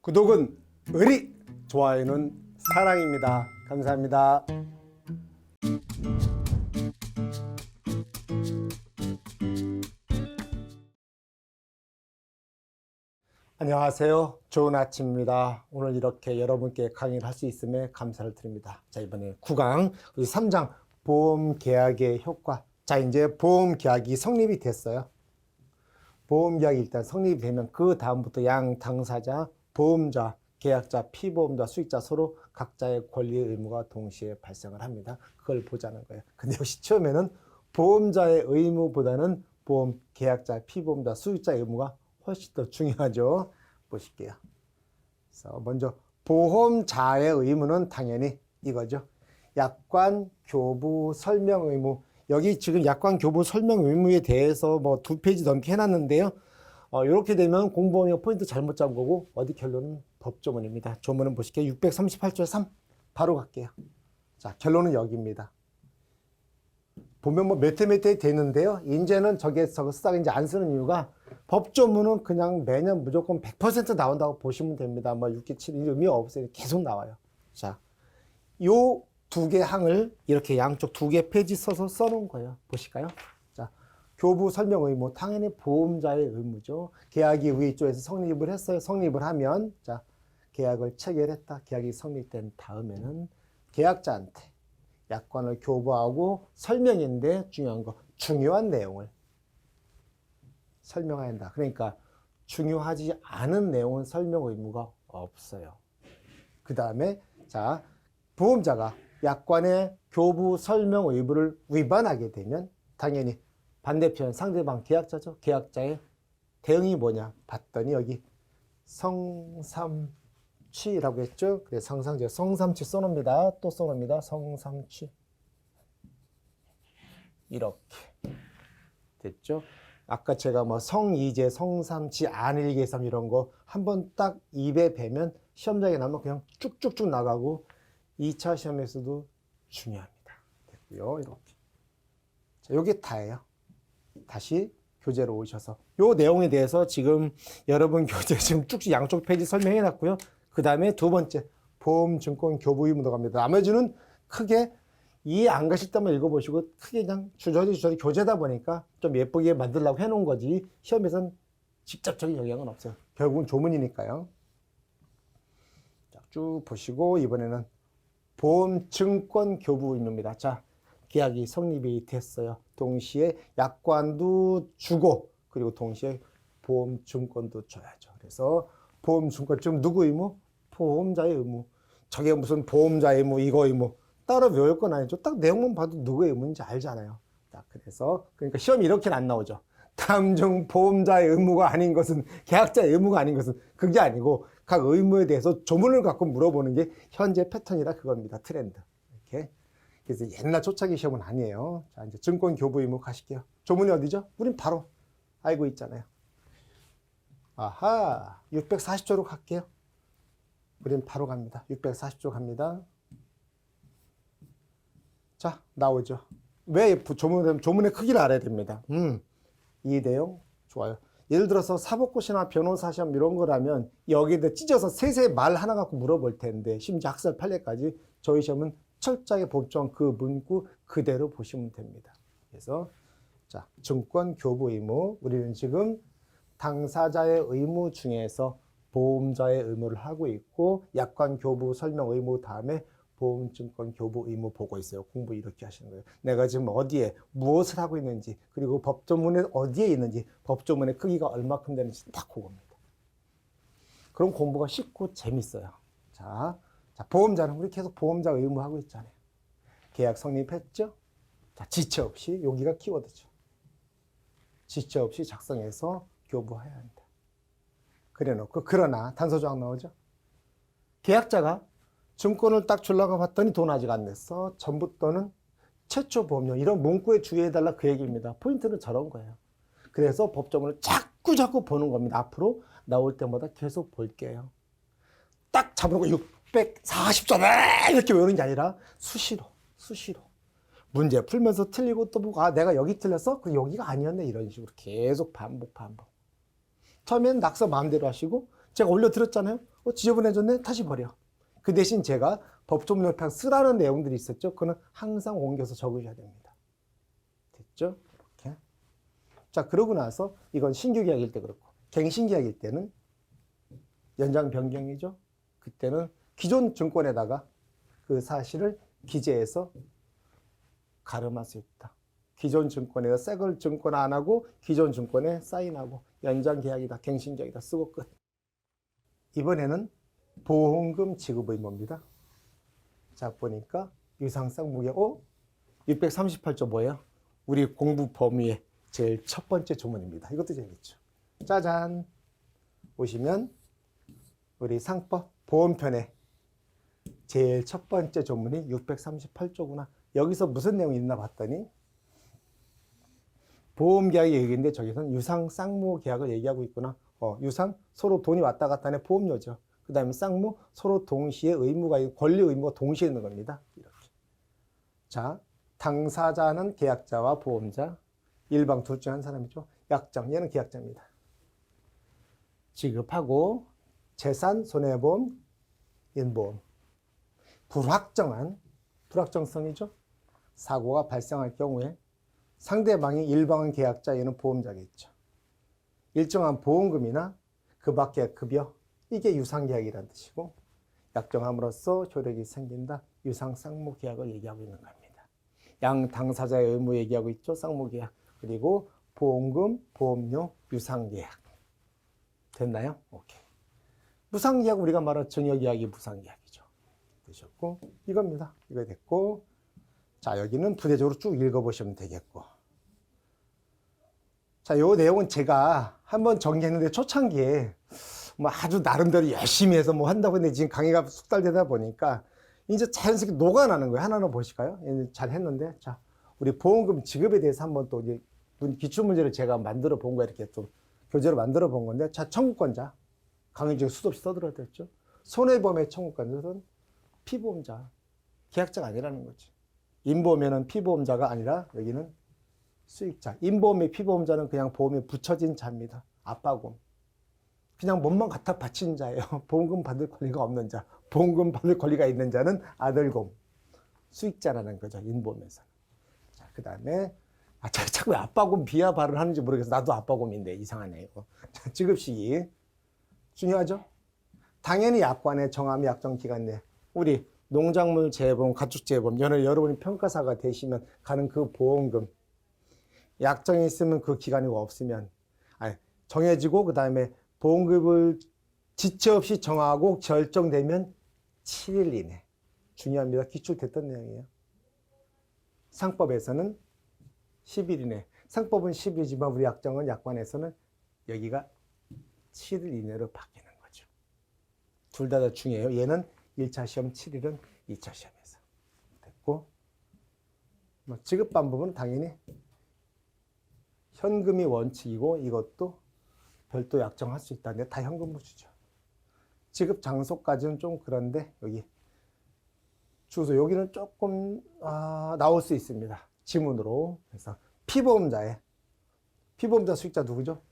구독은 의리, 좋아요는 사랑입니다. 감사합니다. 안녕하세요. 좋은 아침입니다. 오늘 이렇게 여러분께 강의를 할 수 있음에 감사를 드립니다. 자, 이번에 9강, 우리 3장 보험 계약의 효과. 자, 이제 보험 계약이 성립이 됐어요. 보험 계약이 일단 성립이 되면 그 다음부터 양 당사자, 보험자, 계약자, 피보험자, 수익자 서로 각자의 권리 의무가 동시에 발생을 합니다. 그걸 보자는 거예요. 근데 역시 처음에는 보험자의 의무보다는 보험 계약자, 피보험자, 수익자의 의무가 훨씬 더 중요하죠. 보실게요. 그래서 먼저 보험자의 의무는 당연히 이거죠. 약관, 교부, 설명 의무. 여기 지금 약관, 교부, 설명 의무에 대해서 뭐 2페이지 넘게 해놨는데요. 이렇게 되면 공보험이 포인트 잘못 잡은 거고, 어디 결론은 법조문입니다. 조문은 보실게요. 638조 3. 바로 갈게요. 자, 결론은 여기입니다. 보면 뭐 몇 회 되는데요. 이제는 저거 쓰다가 이제 안 쓰는 이유가 법조문은 그냥 매년 무조건 100% 나온다고 보시면 됩니다. 뭐 6개, 7일 의미 없어요. 계속 나와요. 자, 요 두 개 항을 이렇게 양쪽 2개 페이지 써서 써놓은 거예요. 보실까요? 자, 교부 설명 의무. 당연히 보험자의 의무죠. 계약이 우리 쪽에서 성립을 했어요. 성립을 하면, 자, 계약을 체결했다. 계약이 성립된 다음에는 계약자한테 약관을 교부하고 설명인데 중요한 거, 중요한 내용을 설명해야 한다. 그러니까 중요하지 않은 내용은 설명 의무가 없어요. 그 다음에 자, 보험자가 약관의 교부 설명 의무를 위반하게 되면 당연히 반대편 상대방 계약자죠. 계약자의 대응이 뭐냐 봤더니 여기 성삼취라고 했죠. 그래서 상상제 성삼취 써놓습니다. 또 써놓습니다. 성삼취 이렇게 됐죠. 아까 제가 뭐 성이제, 성삼취, 안일계삼 이런 거 한번 딱 입에 배면 시험장에 나면 그냥 쭉쭉쭉 나가고 2차 시험에서도 중요합니다. 됐고요. 이렇게. 자, 요게 다예요. 다시 교재로 오셔서 요 내용에 대해서 지금 여러분 교재 지금 쭉 양쪽 페이지 설명해 놨고요. 그 다음에 두 번째 보험 증권 교부 의무도 갑니다. 나머지는 크게 이해 안 가실 때만 읽어보시고 크게 그냥 주저리 교재다 보니까 좀 예쁘게 만들려고 해놓은 거지 시험에서는 직접적인 영향은 없어요. 결국은 조문이니까요. 자, 쭉 보시고 이번에는 보험 증권 교부 의무입니다. 자, 계약이 성립이 됐어요. 동시에 약관도 주고 그리고 동시에 보험 증권도 줘야죠. 그래서 보험 증권 지금 누구 의무? 보험자의 의무. 저게 무슨 보험자의 의무 이거 의무 따로 외울 건 아니죠. 딱 내용만 봐도 누구의 의무인지 알잖아요. 자, 그래서 그러니까 시험이 이렇게는 안 나오죠. 다음 중 보험자의 의무가 아닌 것은 계약자의 의무가 아닌 것은 그게 아니고 각 의무에 대해서 조문을 갖고 물어보는 게 현재 패턴이라 그겁니다. 트렌드. 이렇게. 그래서 옛날 초창기 시험은 아니에요. 자, 이제 증권 교부 의무 가실게요. 조문이 어디죠? 우린 바로 알고 있잖아요. 아하, 640조로 갈게요. 우린 바로 갑니다. 640조 갑니다. 자, 나오죠. 왜 조문의 크기를 알아야 됩니다. 이 내용 좋아요. 예를 들어서 사법고시나 변호사 시험 이런 거라면 여기에 찢어서 세세 말 하나 갖고 물어볼 텐데 심지어 학설 판례까지 저희 시험은 철저하게 법정 그 문구 그대로 보시면 됩니다. 그래서 자, 증권 교부 의무 우리는 지금 당사자의 의무 중에서 보험자의 의무를 하고 있고 약관 교부 설명 의무 다음에 보험증권 교부 의무 보고 있어요. 공부 이렇게 하시는 거예요. 내가 지금 어디에 무엇을 하고 있는지 그리고 법조문에 어디에 있는지 법조문의 크기가 얼마큼 되는지 딱 그겁니다. 그럼 공부가 쉽고 재밌어요. 자, 보험자는 우리 계속 보험자 의무하고 있잖아요. 계약 성립했죠? 자, 지체 없이 여기가 키워드죠. 지체 없이 작성해서 교부해야 한다. 그래놓고 그러나 단서조항 나오죠? 계약자가 증권을 딱 주려고 봤더니 돈 아직 안 냈어. 전부터는 최초 보험료 이런 문구에 주의해달라 그 얘기입니다. 포인트는 저런 거예요. 그래서 법조문을 자꾸 보는 겁니다. 앞으로 나올 때마다 계속 볼게요. 딱 잡아놓고 640조네 이렇게 외우는 게 아니라 수시로 문제 풀면서 틀리고 또 보고 아 내가 여기 틀렸어? 그 여기가 아니었네 이런 식으로 계속 반복 처음엔 낙서 마음대로 하시고 제가 올려드렸잖아요. 지저분해졌네? 다시 버려. 그 대신 제가 법조문협상 쓰라는 내용들이 있었죠. 그거는 항상 옮겨서 적으셔야 됩니다. 됐죠? 이렇게. 자, 그러고 나서 이건 신규 계약일 때 그렇고 갱신 계약일 때는 연장 변경이죠. 그때는 기존 증권에다가 그 사실을 기재해서 가름할 수 있다. 기존 증권에다 새걸 증권 안 하고 기존 증권에 사인하고 연장 계약이다, 갱신 계약이다 쓰고 끝. 이번에는 보험금 지급 의무입니다. 자, 보니까 유상쌍 무게 638조 뭐예요? 우리 공부 범위의 제일 첫 번째 조문입니다. 이것도 재밌죠. 짜잔. 보시면 우리 상법 보험편에 제일 첫 번째 조문이 638조구나. 여기서 무슨 내용이 있나 봤더니 보험계약이 얘기인데 저기서는 유상 쌍무 계약을 얘기하고 있구나. 유상 서로 돈이 왔다 갔다 하는 보험료죠. 그 다음에 쌍무 서로 동시에 의무가 있고 권리 의무가 동시에 있는 겁니다. 이렇게. 자, 당사자는 계약자와 보험자, 일방 둘 중 한 사람이죠. 약정, 얘는 계약자입니다. 지급하고 재산, 손해보험, 인보험. 불확정성이죠. 사고가 발생할 경우에 상대방이 일방은 계약자, 얘는 보험자겠죠. 일정한 보험금이나 그 밖의 급여, 이게 유상계약이라는 뜻이고 약정함으로써 효력이 생긴다. 유상쌍무계약을 얘기하고 있는 겁니다. 양 당사자의 의무 얘기하고 있죠. 쌍무계약. 그리고 보험금, 보험료, 유상계약. 됐나요? 오케이. 무상계약 우리가 말한 증여계약이 무상계약이죠. 되셨고 이겁니다. 이거 됐고 자, 여기는 부대적으로 쭉 읽어보시면 되겠고 자, 요 내용은 제가 한번 정리했는데 초창기에 뭐 아주 나름대로 열심히 해서 뭐 한다고 했는데 지금 강의가 숙달되다 보니까 이제 자연스럽게 녹아나는 거예요. 하나는 보실까요? 잘 했는데 자, 우리 보험금 지급에 대해서 한번 또 이제 기출문제를 제가 만들어 본 거 이렇게 또 교재로 만들어 본 건데 자, 청구권자 강의 중에 수도 없이 써들어졌죠. 손해보험의 청구권자는 피보험자, 계약자가 아니라는 거지. 인보험에는 피보험자가 아니라 여기는 수익자. 인보험의 피보험자는 그냥 보험에 붙여진 자입니다. 아빠곰. 그냥 몸만 갖다 바친 자예요. 보험금 받을 권리가 없는 자. 보험금 받을 권리가 있는 자는 아들곰. 수익자라는 거죠. 인보험에서는. 자, 그 다음에 자꾸 왜 아빠곰 비하 발언 하는지 모르겠어. 나도 아빠곰인데 이상하네요. 자, 지급시기. 중요하죠? 당연히 약관의 정함이 약정 기간 내 우리 농작물 재보험, 가축 재보험, 여러분이 평가사가 되시면 가는 그 보험금 약정이 있으면 그 기간이 없으면 정해지고 그 다음에 보험금을 지체 없이 정하고 결정되면 7일 이내. 중요합니다. 기출됐던 내용이에요. 상법에서는 10일 이내. 상법은 10일이지만 우리 약정은 약관에서는 여기가 7일 이내로 바뀌는 거죠. 둘 다 중요해요. 얘는 1차 시험 7일은 2차 시험에서. 됐고 지급 방법은 당연히 현금이 원칙이고 이것도 별도 약정할 수 있다는데 다 현금으로 주죠. 지급 장소까지는 좀 그런데 여기 주소 여기는 조금 나올 수 있습니다. 지문으로. 그래서 피보험자 수익자 누구죠?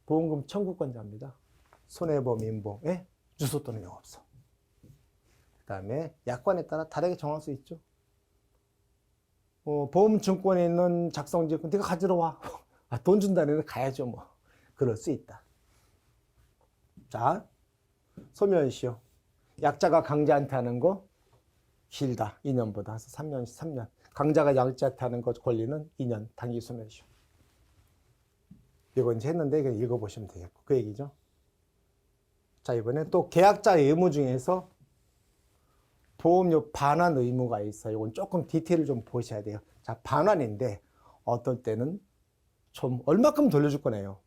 보험금 청구권자입니다. 손해보험 인보험에 주소 또는 영업소. 그 다음에 약관에 따라 다르게 정할 수 있죠. 보험증권에 있는 작성지 네가 가지러 와. 돈 준다는 가야죠 뭐. 그럴 수 있다. 자, 소멸시효. 약자가 강자한테 하는 거 길다. 2년보다 해서 3년. 강자가 약자한테 하는 거 권리는 2년. 단기 소멸시효. 이거 이제 했는데 그냥 읽어보시면 되겠고 그 얘기죠. 자, 이번에 또 계약자의 의무 중에서 보험료 반환 의무가 있어요. 이건 조금 디테일을 좀 보셔야 돼요. 자, 반환인데 어떨 때는 좀 얼마큼 돌려줄 거네요.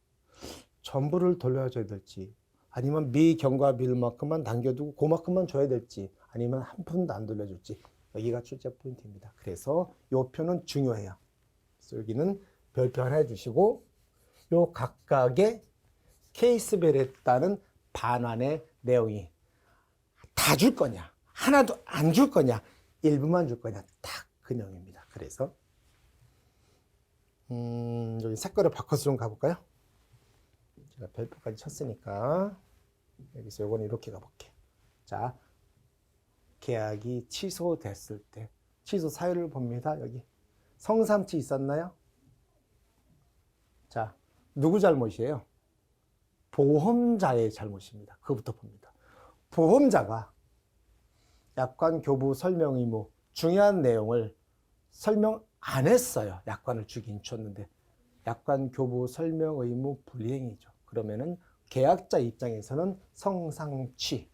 전부를 돌려줘야 될지 아니면 미경과비율만큼만 남겨두고 그만큼만 줘야 될지 아니면 한 푼도 안 돌려줄지 여기가 출제 포인트입니다. 그래서 이 표는 중요해요. 그래서 여기는 별표 하나 해주시고 요 각각의 케이스별에 따른 반환의 내용이 다 줄 거냐 하나도 안 줄 거냐 일부만 줄 거냐 딱 그 내용입니다. 그래서 여기 색깔을 바꿔서 좀 가볼까요? 제가 별표까지 쳤으니까 여기서 요거는 이렇게 가볼게요. 자, 계약이 취소됐을 때 취소 사유를 봅니다. 여기 성삼치 있었나요? 자, 누구 잘못이에요? 보험자의 잘못입니다. 그거부터 봅니다. 보험자가 약관 교부 설명 의무 중요한 내용을 설명 안 했어요. 약관을 주긴 줬는데 약관 교부 설명 의무 불이행이죠. 그러면은 계약자 입장에서는 성상취,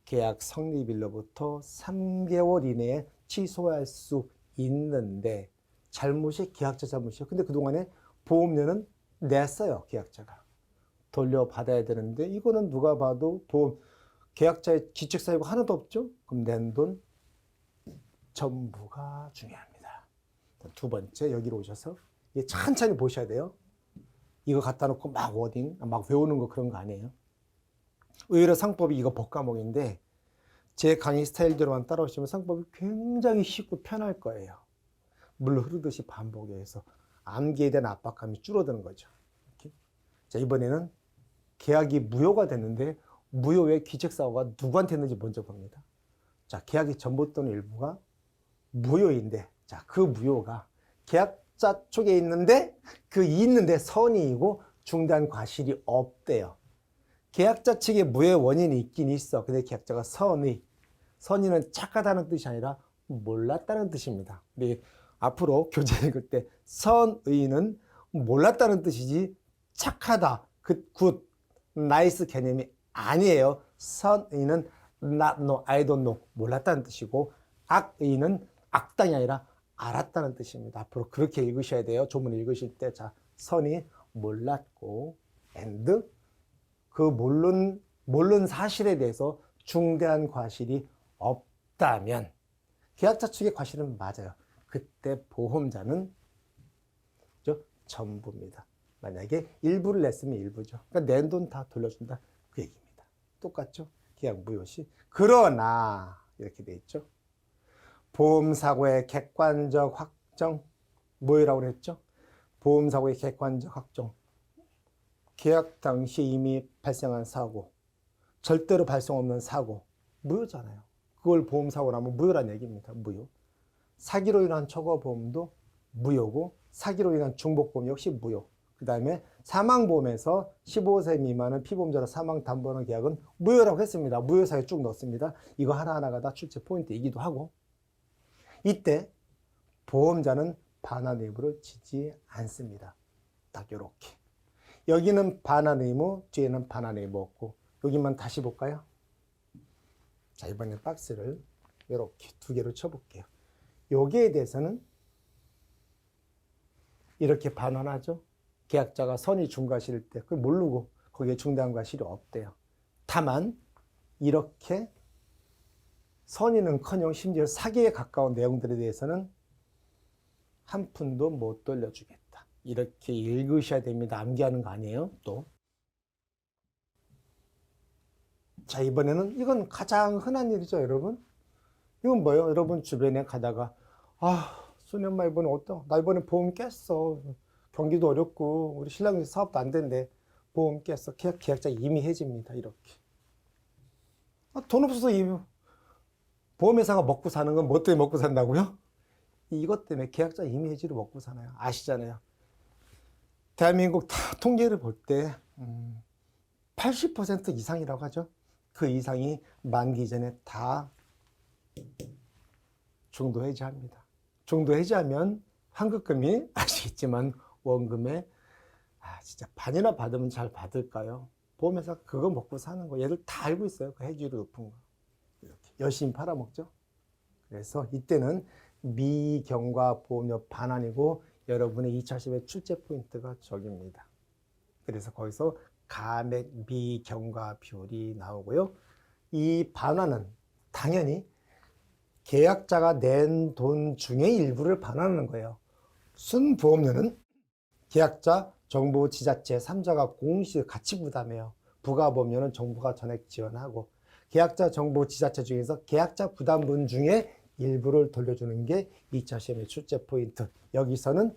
계약 성립일로부터 3개월 이내에 취소할 수 있는데 잘못이 계약자 잘못이에요. 근데 그동안에 보험료는 냈어요. 계약자가. 돌려받아야 되는데 이거는 누가 봐도 보험 계약자의 지책사유가 하나도 없죠. 그럼 낸 돈 전부가 중요합니다. 두 번째 여기로 오셔서 천천히 보셔야 돼요. 이거 갖다 놓고 막 워딩 막 외우는 거 그런 거 아니에요. 의외로 상법이 이거 법과목인데 제 강의 스타일대로만 따라오시면 상법이 굉장히 쉽고 편할 거예요. 물 흐르듯이 반복해서 암기에 대한 압박감이 줄어드는 거죠. 이렇게. 자, 이번에는 계약이 무효가 됐는데 무효의 기책사유가 누구한테 있는지 먼저 봅니다. 자, 계약이 전부 또는 일부가 무효인데 자, 그 무효가 계약자 쪽에 있는데 그 있는데 선의이고 중대한 과실이 없대요. 계약자 측에 무효의 원인이 있긴 있어. 근데 계약자가 선의. 선의는 착하다는 뜻이 아니라 몰랐다는 뜻입니다. 근데 앞으로 교재 읽을 때 선의는 몰랐다는 뜻이지 착하다, 굿, 나이스 개념이 아니에요. 선의는 not know, I don't know, 몰랐다는 뜻이고 악의는 악당이 아니라 알았다는 뜻입니다. 앞으로 그렇게 읽으셔야 돼요. 조문 읽으실 때 자, 선이 몰랐고 and 그 모른 사실에 대해서 중대한 과실이 없다면 계약자 측의 과실은 맞아요. 그때 보험자는 전부입니다. 만약에 일부를 냈으면 일부죠. 그러니까 낸 돈 다 돌려준다. 그 얘기입니다. 똑같죠? 계약 무효시. 그러나 이렇게 돼 있죠. 보험사고의 객관적 확정 뭐라고 그랬죠? 보험사고의 객관적 확정. 계약 당시 이미 발생한 사고, 절대로 발생 없는 사고, 무효잖아요. 그걸 보험사고라면 무효란 얘기입니다. 무효. 사기로 인한 초과보험도 무효고 사기로 인한 중복보험 역시 무효. 그 다음에 사망보험에서 15세 미만은 피보험자로 사망담보하는 계약은 무효라고 했습니다. 무효사에 쭉 넣습니다. 이거 하나하나가 다 출제 포인트이기도 하고 이때 보험자는 반환 의무를 지지 않습니다. 딱 이렇게. 여기는 반환 의무, 뒤에는 반환 의무 없고 여기만 다시 볼까요? 자, 이번에 박스를 이렇게 두 개로 쳐볼게요. 여기에 대해서는 이렇게 반환하죠. 계약자가 선의 중과실일 때 그걸 모르고 거기에 중대한 과실이 없대요. 다만 이렇게 선의는커녕 심지어 사기에 가까운 내용들에 대해서는 한 푼도 못 돌려주겠다. 이렇게 읽으셔야 됩니다. 암기하는 거 아니에요. 또. 자, 이번에는 이건 가장 흔한 일이죠, 여러분. 이건 뭐예요? 여러분 주변에 가다가 소년마 이번에 나 이번에 보험 깼어. 경기도 어렵고 우리 신랑 사업도 안 된대. 보험 깼어. 계약자 이미 해집니다. 이렇게. 돈 없어서 보험회사가 먹고 사는 건 뭐 때문에 먹고 산다고요? 이것 때문에 계약자 이미 해지로 먹고 사나요? 아시잖아요. 대한민국 다 통계를 볼 때 80% 이상이라고 하죠. 그 이상이 만기 전에 다 중도 해지합니다. 중도 해지하면 환급금이 아시겠지만 원금에 진짜 반이나 받으면 잘 받을까요? 보험회사 그거 먹고 사는 거 얘들 다 알고 있어요. 그 해지율이 높은 거. 이렇게 열심히 팔아먹죠. 그래서 이때는 미경과 보험료 반환이고 여러분의 2차 시험의 출제 포인트가 저기입니다. 그래서 거기서 가액 미경과 비율이 나오고요. 이 반환은 당연히 계약자가 낸 돈 중에 일부를 반환하는 거예요. 순보험료는 계약자, 정부, 지자체 3자가 공시 같이 부담해요. 부가보험료는 정부가 전액 지원하고 계약자, 정부, 지자체 중에서 계약자 부담분 중에 일부를 돌려주는 게 2차 시험의 출제 포인트. 여기서는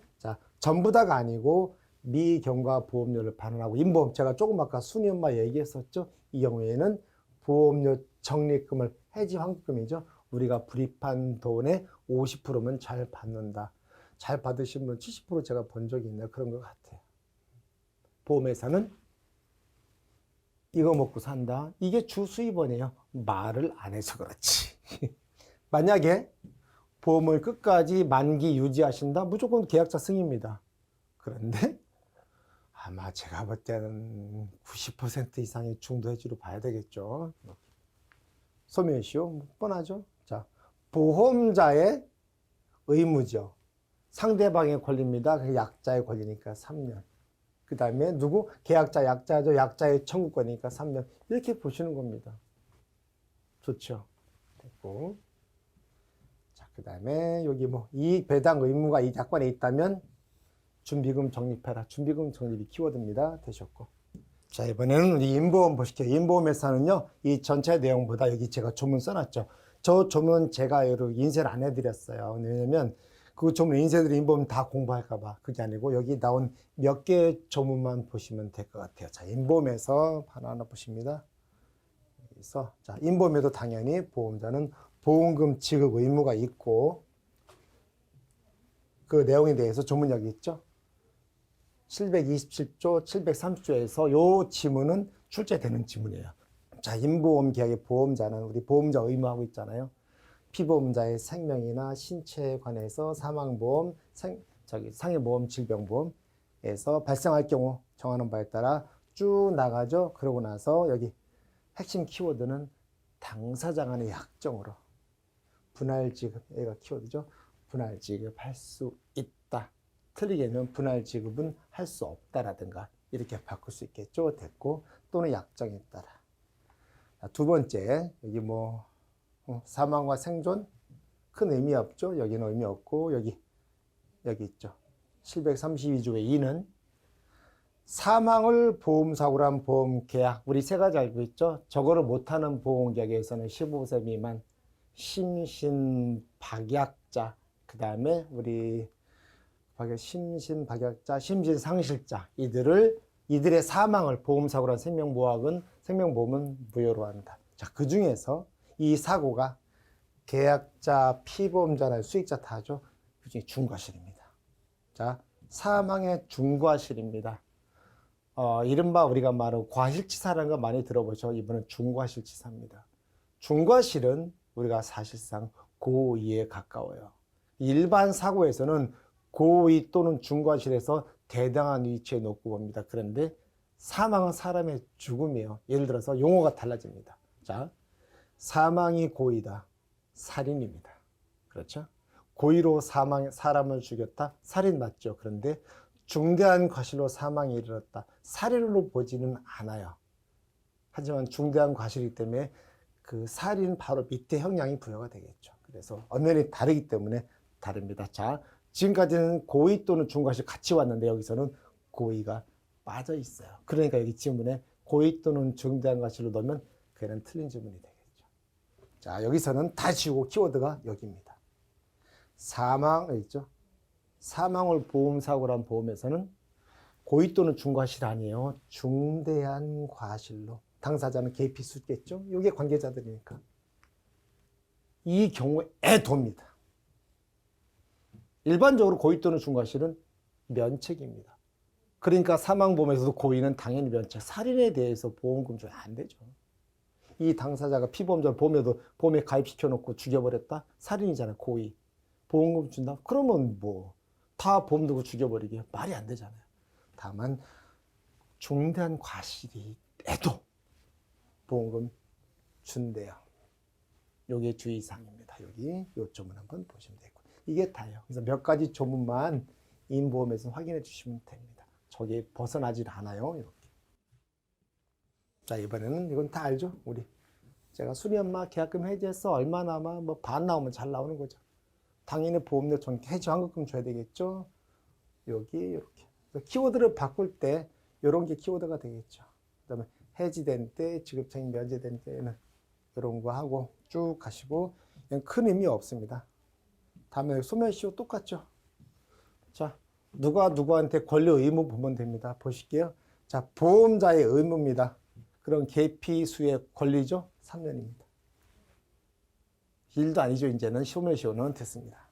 전부 다가 아니고 미경과 보험료를 반환하고 인보험 제가 조금 아까 순위 엄마 얘기했었죠. 이 경우에는 보험료 적립금을 해지 환급금이죠. 우리가 불입한 돈의 50%면 잘 받는다. 잘 받으신 분 70% 제가 본 적이 있나요? 그런 것 같아요. 보험회사는 이거 먹고 산다. 이게 주 수입원이에요. 말을 안 해서 그렇지. 만약에 보험을 끝까지 만기 유지하신다? 무조건 계약자 승인입니다. 그런데 아마 제가 볼 때는 90% 이상의 중도 해지로 봐야 되겠죠. 소멸시효 뻔하죠. 자, 보험자의 의무죠. 상대방의 권리입니다. 그 약자의 권리니까 3년. 그 다음에 누구? 계약자, 약자죠. 약자의 청구권이니까 3년. 이렇게 보시는 겁니다. 좋죠. 됐고. 자, 그 다음에 여기 뭐 이익 배당 의무가 이 약관에 있다면 준비금 적립해라. 준비금 적립이 키워드입니다. 되셨고. 자, 이번에는 우리 인보험 보실게요. 인보험에서는요, 이 전체 내용보다 여기 제가 조문 써놨죠. 저 조문 제가 여러 인쇄를 안 해드렸어요. 왜냐면 그 조문 인쇄들이 인보험 다 공부할까봐. 그게 아니고 여기 나온 몇 개의 조문만 보시면 될 것 같아요. 자, 인보험에서 하나하나 보십니다. 그래서 자, 인보험에도 당연히 보험자는 보험금 지급 의무가 있고 그 내용에 대해서 조문 여기 있죠. 727조, 730조에서 요 지문은 출제되는 지문이에요. 자, 인보험 계약의 보험자는 우리 보험자 의무하고 있잖아요. 피보험자의 생명이나 신체에 관해서 사망보험, 상해보험, 질병보험에서 발생할 경우 정하는 바에 따라 쭉 나가죠. 그러고 나서 여기 핵심 키워드는 당사자 간의 약정으로 분할 지급, 얘가 키워드죠. 분할 지급할 수 있다. 틀리게 하면 분할 지급은 할 수 없다라든가 이렇게 바꿀 수 있겠죠. 됐고 또는 약정에 따라. 두 번째 여기 뭐 사망과 생존 큰 의미 없죠. 여기는 의미 없고 여기 있죠. 732조의 2는 사망을 보험사고로 한 보험계약 우리 세 가지 알고 있죠. 저거를 못하는 보험계약에서는 15세 미만 심신박약자 그 다음에 우리 심신박약자, 심신상실자 이들의 사망을 보험사고란 생명보험은 무효로 한다. 자, 그 중에서 이 사고가 계약자, 피보험자나 수익자 다 하죠. 그 중에 중과실입니다. 자, 사망의 중과실입니다. 이른바 우리가 말하는 과실치사라는 거 많이 들어보죠. 이번엔 중과실치사입니다. 중과실은 우리가 사실상 고의에 가까워요. 일반 사고에서는 고의 또는 중과실에서 대당한 위치에 놓고 봅니다. 그런데 사망은 사람의 죽음이에요. 예를 들어서 용어가 달라집니다. 자, 사망이 고의다. 살인입니다. 그렇죠? 고의로 사람을 죽였다. 살인 맞죠. 그런데 중대한 과실로 사망에 이르렀다. 살인으로 보지는 않아요. 하지만 중대한 과실이기 때문에 그 살인 바로 밑에 형량이 부여가 되겠죠. 그래서 엄연히 다르기 때문에 다릅니다. 자, 지금까지는 고의 또는 중과실 같이 왔는데 여기서는 고의가 빠져 있어요. 그러니까 여기 지문에 고의 또는 중대한 과실로 넣으면 그는 틀린 지문이 되겠죠. 자, 여기서는 다 지우고 키워드가 여기입니다. 사망 있죠. 사망을 보험사고로 한 보험에서는 고의 또는 중과실 아니에요. 중대한 과실로 당사자는 개입이 있겠죠. 이게 관계자들이니까. 이 경우에 돕니다. 일반적으로 고의 또는 중과실은 면책입니다. 그러니까 사망보험에서도 고의는 당연히 면책. 살인에 대해서 보험금 줘야 안 되죠. 이 당사자가 피보험자를 보험에 가입시켜놓고 죽여버렸다? 살인이잖아요. 고의. 보험금 준다? 그러면 뭐 다 보험 들고 죽여버리게 말이 안 되잖아요. 다만 중대한 과실이 해도 보험금 준대요. 요게 주의사항입니다. 여기 요점을 한번 보시면 되고 이게 다예요. 그래서 몇 가지 조문만 인보험에서 확인해 주시면 됩니다. 저게 벗어나질 않아요. 이렇게. 자, 이번에는 이건 다 알죠? 우리 제가 수리연마 계약금 해지해서 얼마 남아 뭐 반 나오면 잘 나오는 거죠. 당연히 보험료 해지 환급금 줘야 되겠죠. 여기 이렇게 키워드를 바꿀 때 이런 게 키워드가 되겠죠. 그다음에 해지된 때, 지급책임 면제된 때는 이런 거 하고 쭉 가시고 그냥 큰 의미 없습니다. 다음에 소멸시효 똑같죠. 자, 누가 누구한테 권리 의무 보면 됩니다. 보실게요. 자, 보험자의 의무입니다. 그런 계피수의 권리죠. 3년입니다. 일도 아니죠. 이제는 쇼면쇼는 됐습니다.